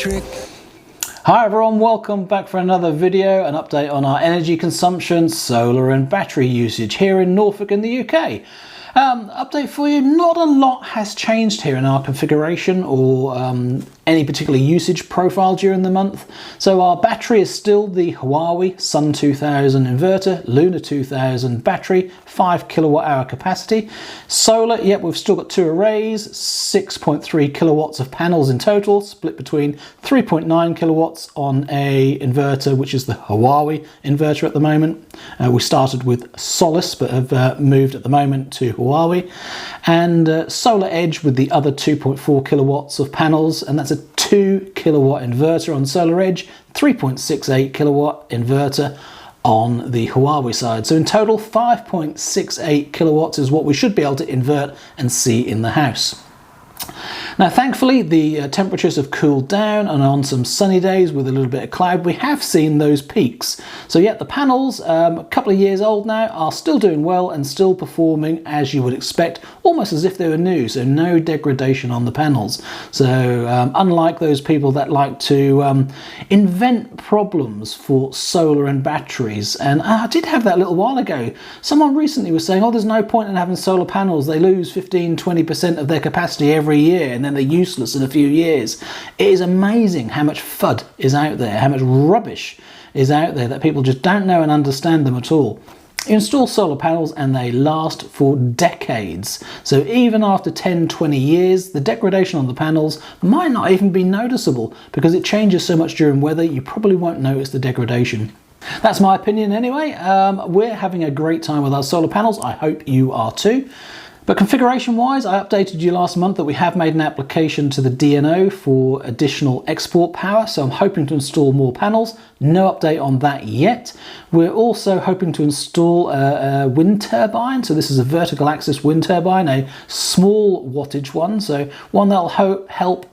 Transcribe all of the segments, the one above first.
electric. Hi everyone, welcome back for another video, an update on our energy consumption, solar and battery usage here in Norfolk in the UK. Update for you, not a lot has changed here in our configuration or any particular usage profile during the month. So our battery is still the Huawei Sun 2000 inverter, Luna 2000 battery, 5 kilowatt hour capacity. Solar, yep, we've still got two arrays, 6.3 kilowatts of panels in total, split between 3.9 kilowatts on a inverter, which is the Huawei inverter at the moment. We started with Solace, but have moved at the moment to Huawei, and Solaredge with the other 2.4 kilowatts of panels, and that's a 2 kilowatt inverter on Solaredge, 3.68 kilowatt inverter on the Huawei side. So in total 5.68 kilowatts is what we should be able to invert and see in the house. Now thankfully the temperatures have cooled down, and on some sunny days with a little bit of cloud we have seen those peaks. So yeah, the panels, a couple of years old now, are still doing well and still performing as you would expect, almost as if they were new, so no degradation on the panels. So unlike those people that like to invent problems for solar and batteries, and I did have that a little while ago. Someone recently was saying, oh, there's no point in having solar panels, they lose 15-20% of their capacity every year and then they're useless in a few years. It is amazing how much FUD is out there, how much rubbish is out there that people just don't know and understand them at all. You install solar panels and they last for decades. So even after 10-20 years, the degradation on the panels might not even be noticeable because it changes so much during weather, you probably won't notice the degradation. That's my opinion anyway. We're having a great time with our solar panels. I hope you are too. But configuration wise, I updated you last month that we have made an application to the DNO for additional export power, so I'm hoping to install more panels. No update on that yet. We're also hoping to install a wind turbine, so this is a vertical axis wind turbine, a small wattage one, so one that'll help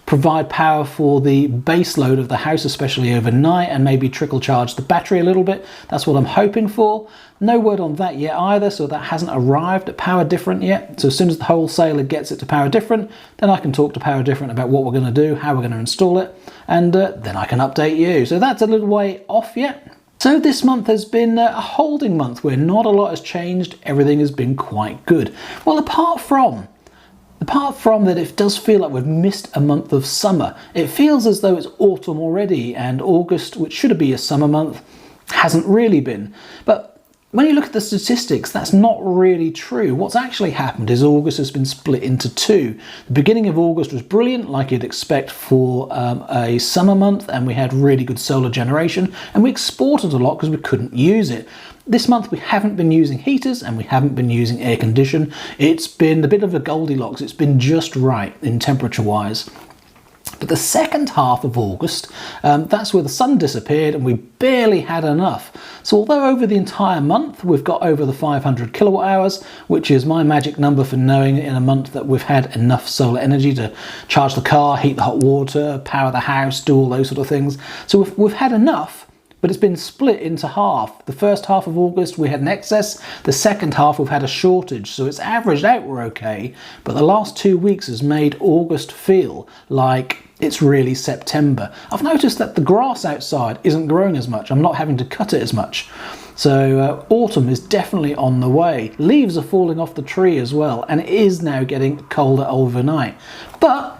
provide power for the base load of the house, especially overnight, and maybe trickle charge the battery a little bit. That's what I'm hoping for. No word on that yet either, so that hasn't arrived at Power Different yet. So as soon as the wholesaler gets it to Power Different, then I can talk to Power Different about what we're going to do, how we're going to install it, and then I can update you. So that's a little way off yet. So this month has been a holding month where not a lot has changed, everything has been quite good. Well, apart from that, it does feel like we've missed a month of summer. It feels as though it's autumn already, and August, which should be a summer month, hasn't really been. But when you look at the statistics, that's not really true. What's actually happened is August has been split into two. The beginning of August was brilliant, like you'd expect for a summer month, and we had really good solar generation, and we exported a lot because we couldn't use it. This month we haven't been using heaters and we haven't been using air condition. It's been a bit of a Goldilocks. It's been just right in temperature wise. But the second half of August, that's where the sun disappeared and we barely had enough. So although over the entire month we've got over the 500 kilowatt hours, which is my magic number for knowing in a month that we've had enough solar energy to charge the car, heat the hot water, power the house, do all those sort of things. So we've had enough. But it's been split into half. The first half of August we had an excess, the second half we've had a shortage, so it's averaged out we're okay, but the last 2 weeks has made August feel like it's really September. I've noticed that the grass outside isn't growing as much, I'm not having to cut it as much. So autumn is definitely on the way. Leaves are falling off the tree as well, and it is now getting colder overnight. But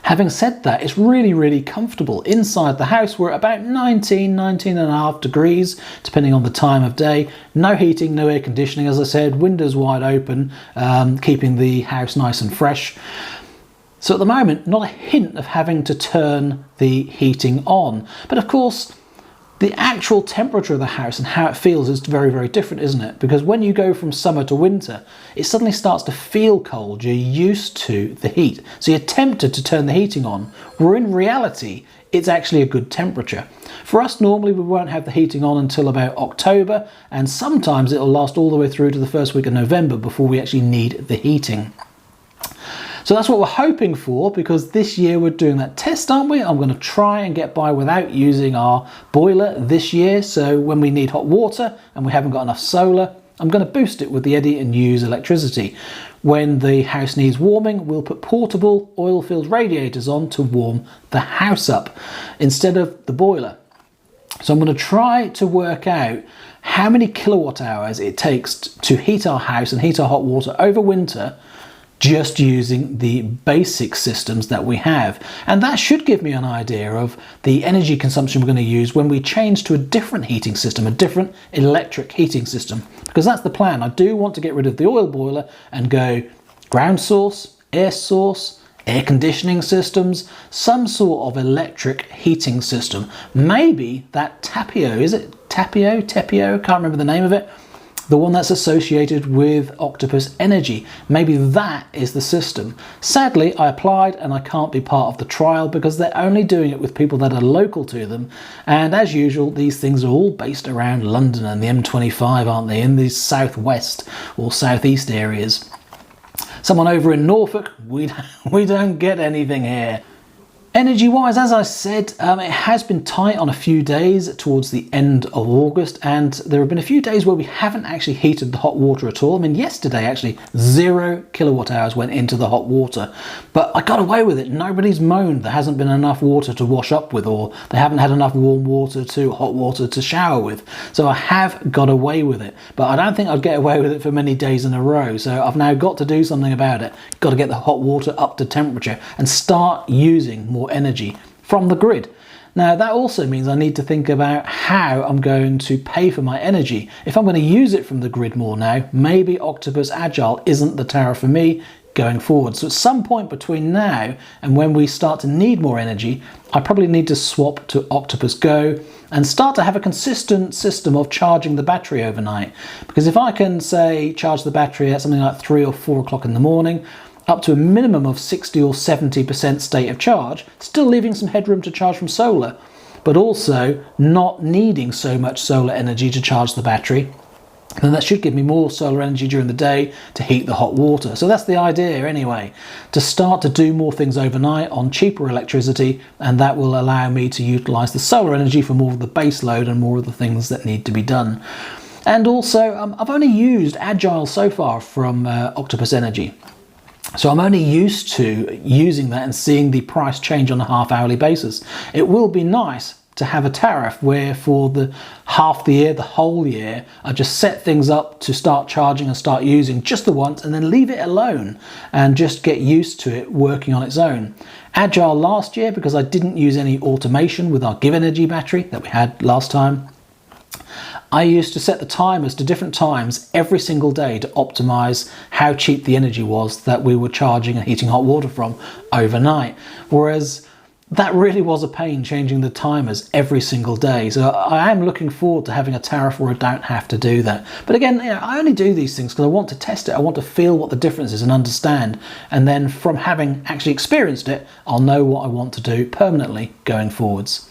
having said that, it's really, really comfortable. Inside the house, we're at about 19.5 degrees, depending on the time of day. No heating, no air conditioning, as I said, windows wide open, keeping the house nice and fresh. So at the moment, not a hint of having to turn the heating on. But of course, the actual temperature of the house and how it feels is very, very different, isn't it? Because when you go from summer to winter, it suddenly starts to feel cold. You're used to the heat. So you're tempted to turn the heating on, where in reality, it's actually a good temperature. For us, normally we won't have the heating on until about October, and sometimes it'll last all the way through to the first week of November before we actually need the heating. So that's what we're hoping for, because this year we're doing that test, aren't we? I'm going to try and get by without using our boiler this year. So when we need hot water and we haven't got enough solar, I'm going to boost it with the Eddi and use electricity. when the house needs warming, we'll put portable oil-filled radiators on to warm the house up instead of the boiler. So I'm going to try to work out how many kilowatt hours it takes to heat our house and heat our hot water over winter just using the basic systems that we have. And that should give me an idea of the energy consumption we're going to use when we change to a different heating system, a different electric heating system, because that's the plan. I do want to get rid of the oil boiler and go ground source, air conditioning systems, some sort of electric heating system. Maybe that Tapio, is it Tapio? Can't remember the name of it. The one that's associated with Octopus Energy. Maybe that is the system. Sadly, I applied and I can't be part of the trial because they're only doing it with people that are local to them. And as usual, these things are all based around London and the M25, aren't they? In the southwest or southeast areas. Someone over in Norfolk, we don't get anything here. Energy wise, as I said, it has been tight on a few days towards the end of August, and there have been a few days where we haven't actually heated the hot water at all. I mean, yesterday actually 0 kilowatt hours went into the hot water, but I got away with it. Nobody's moaned there hasn't been enough water to wash up with, or they haven't had enough warm water to hot water to shower with. So I have got away with it, but I don't think I'd get away with it for many days in a row. So I've now got to do something about it. Got to get the hot water up to temperature and start using more energy from the grid. Now that also means I need to think about how I'm going to pay for my energy. If I'm going to use it from the grid more now, maybe Octopus Agile isn't the tariff for me going forward. So at some point between now and when we start to need more energy, I probably need to swap to Octopus Go and start to have a consistent system of charging the battery overnight. Because if I can, say, charge the battery at something like 3 or 4 o'clock in the morning, up to a minimum of 60 or 70% state of charge, still leaving some headroom to charge from solar, but also not needing so much solar energy to charge the battery, then that should give me more solar energy during the day to heat the hot water. So that's the idea anyway, to start to do more things overnight on cheaper electricity, and that will allow me to utilise the solar energy for more of the base load and more of the things that need to be done. And also, I've only used Agile so far from Octopus Energy. So I'm only used to using that and seeing the price change on a half-hourly basis. It will be nice to have a tariff where for the half the year, the whole year, I just set things up to start charging and start using just the once and then leave it alone and just get used to it working on its own. Agile last year, because I didn't use any automation with our Give Energy battery that we had last time, I used to set the timers to different times every single day to optimize how cheap the energy was that we were charging and heating hot water from overnight. Whereas that really was a pain, changing the timers every single day. So I am looking forward to having a tariff where I don't have to do that. But again, I only do these things because I want to test it. I want to feel what the difference is and understand. And then from having actually experienced it, I'll know what I want to do permanently going forwards.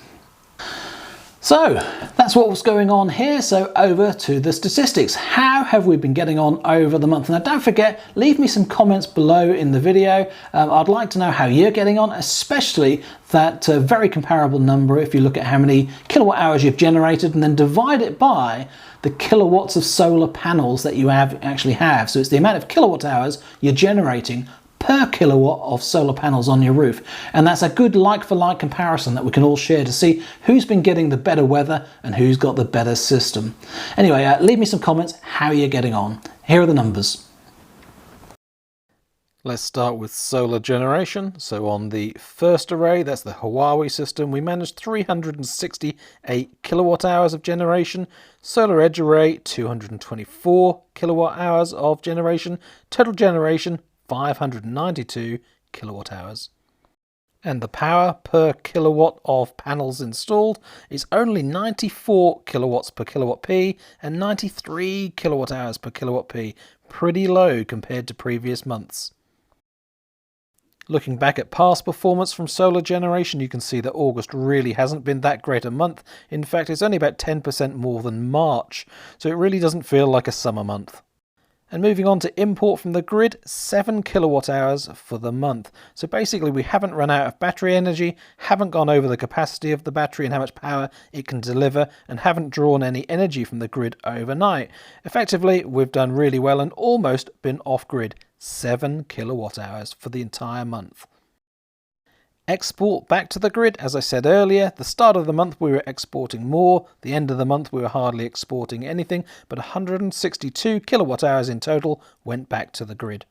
So that's what was going on here. So over to the statistics. How have we been getting on over the month? Now don't forget, leave me some comments below in the video. I'd like to know how you're getting on, especially that very comparable number if you look at how many kilowatt hours you've generated and then divide it by the kilowatts of solar panels that you actually have. So it's the amount of kilowatt hours you're generating per kilowatt of solar panels on your roof. And that's a good like-for-like comparison that we can all share to see who's been getting the better weather and who's got the better system. Anyway, leave me some comments how you're getting on. Here are the numbers. Let's start with solar generation. So on the first array, that's the Huawei system, we managed 368 kilowatt hours of generation. Solaredge array, 224 kilowatt hours of generation. Total generation, 592 kilowatt hours. And the power per kilowatt of panels installed is only 94 kilowatts per kilowatt P and 93 kilowatt hours per kilowatt P. Pretty low compared to previous months. Looking back at past performance from solar generation, you can see that August really hasn't been that great a month. In fact, it's only about 10% more than March, so it really doesn't feel like a summer month. And moving on to import from the grid, 7 kilowatt hours for the month. So basically we haven't run out of battery energy, haven't gone over the capacity of the battery and how much power it can deliver, and haven't drawn any energy from the grid overnight. Effectively, we've done really well and almost been off grid. 7 kilowatt hours for the entire month. Export back to the grid, as I said earlier, the start of the month we were exporting more, the end of the month we were hardly exporting anything, but 162 kilowatt hours in total went back to the grid.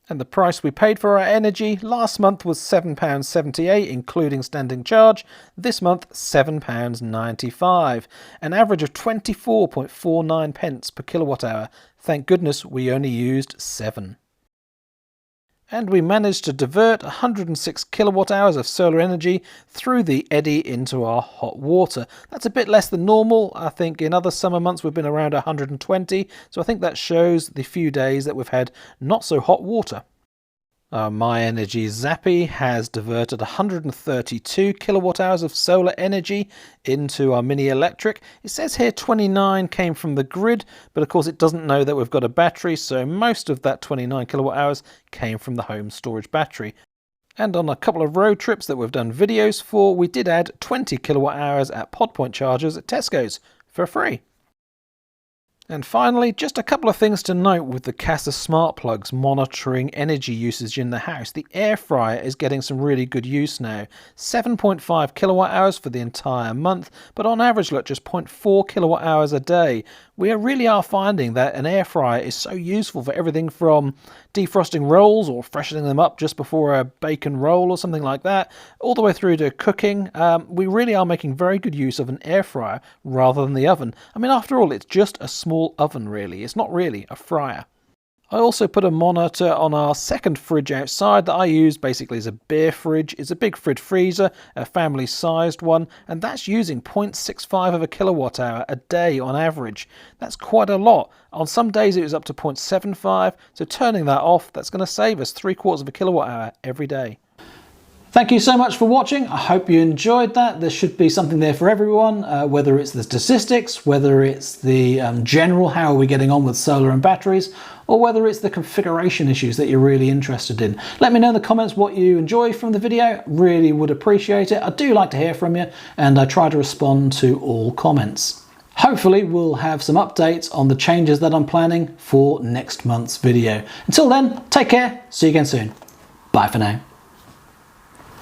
And the price we paid for our energy last month was £7.78 including standing charge, this month £7.95, an average of 24.49 pence per kilowatt hour. Thank goodness we only used 7. And we managed to divert 106 kilowatt hours of solar energy through the Eddi into our hot water. That's a bit less than normal. I think in other summer months we've been around 120, so I think that shows the few days that we've had not so hot water. Our Myenergi Zappi has diverted 132 kilowatt hours of solar energy into our mini electric. It says here 29 came from the grid, but of course it doesn't know that we've got a battery, so most of that 29 kilowatt hours came from the home storage battery. And on a couple of road trips that we've done videos for, we did add 20 kilowatt hours at pod point chargers at Tesco's for free. And finally, just a couple of things to note with the Casa smart plugs monitoring energy usage in the house. The air fryer is getting some really good use now. 7.5 kilowatt hours for the entire month, but on average, look, just 0.4 kilowatt hours a day. We really are finding that an air fryer is so useful for everything from defrosting rolls or freshening them up just before a bacon roll or something like that, all the way through to cooking. We really are making very good use of an air fryer rather than the oven. I mean, after all, it's just a small oven really. It's not really a fryer. I also put a monitor on our second fridge outside that I use basically as a beer fridge. It's a big fridge freezer, a family sized one, and that's using 0.65 of a kilowatt hour a day on average. That's quite a lot. On some days it was up to 0.75, so turning that off, that's going to save us 3/4 of a kilowatt hour every day. Thank you so much for watching. I hope you enjoyed that. There should be something there for everyone, whether it's the statistics, whether it's the general, how are we getting on with solar and batteries, or whether it's the configuration issues that you're really interested in. Let me know in the comments what you enjoy from the video. Really would appreciate it. I do like to hear from you, and I try to respond to all comments. Hopefully we'll have some updates on the changes that I'm planning for next month's video. Until then, take care. See you again soon. Bye for now.